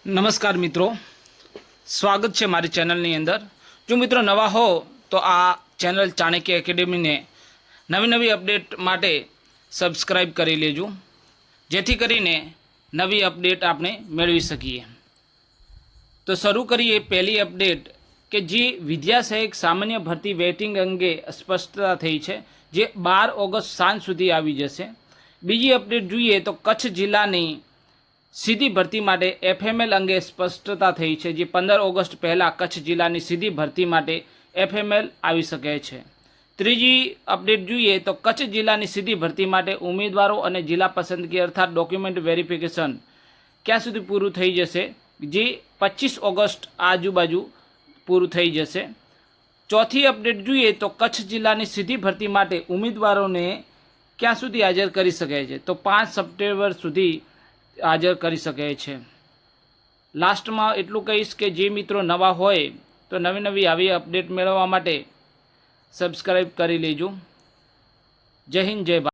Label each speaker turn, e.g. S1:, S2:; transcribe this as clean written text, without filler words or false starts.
S1: નમસ્કાર મિત્રો, સ્વાગત છે મારી ચેનલની અંદર। જો મિત્રો નવા હો તો આ ચેનલ ચાણક્ય એકેડેમીને નવી અપડેટ માટે સબસ્ક્રાઈબ કરી લેજો, જેથી કરીને નવી અપડેટ આપણે મેળવી શકીએ। તો શરૂ કરીએ પહેલી અપડેટ કે જે વિદ્યા સહાયક સામાન્ય ભરતી વેઇટિંગ અંગે સ્પષ્ટતા થઈ છે, જે 12 ઓગસ્ટ સાંજ સુધી આવી જશે। બીજી અપડેટ જોઈએ તો કચ્છ જિલ્લાની સીધી ભરતી માટે એફએમએલ અંગે સ્પષ્ટતા થઈ છે, જે 15 ઓગસ્ટ પહેલાં કચ્છ જિલ્લાની સીધી ભરતી માટે એફએમએલ આવી શકે છે। ત્રીજી અપડેટ જોઈએ તો કચ્છ જિલ્લાની સીધી ભરતી માટે ઉમેદવારો અને જિલ્લા પસંદગી અર્થાત ડોક્યુમેન્ટ વેરિફિકેશન ક્યાં સુધી પૂરું થઈ જશે, જે 25 ઓગસ્ટ આજુબાજુ પૂરું થઈ જશે। ચોથી અપડેટ જોઈએ તો કચ્છ જિલ્લાની સીધી ભરતી માટે ઉમેદવારોને ક્યાં સુધી હાજર કરી શકાય છે, તો 5 સપ્ટેમ્બર સુધી હાજર કરી શકે છે। લાસ્ટમાં એટલું કહીશ કે જે મિત્રો નવા હોય તો નવી આવી અપડેટ મેળવવા માટે સબસ્ક્રાઈબ કરી લેજો। જય હિન્દ, જય ભારત।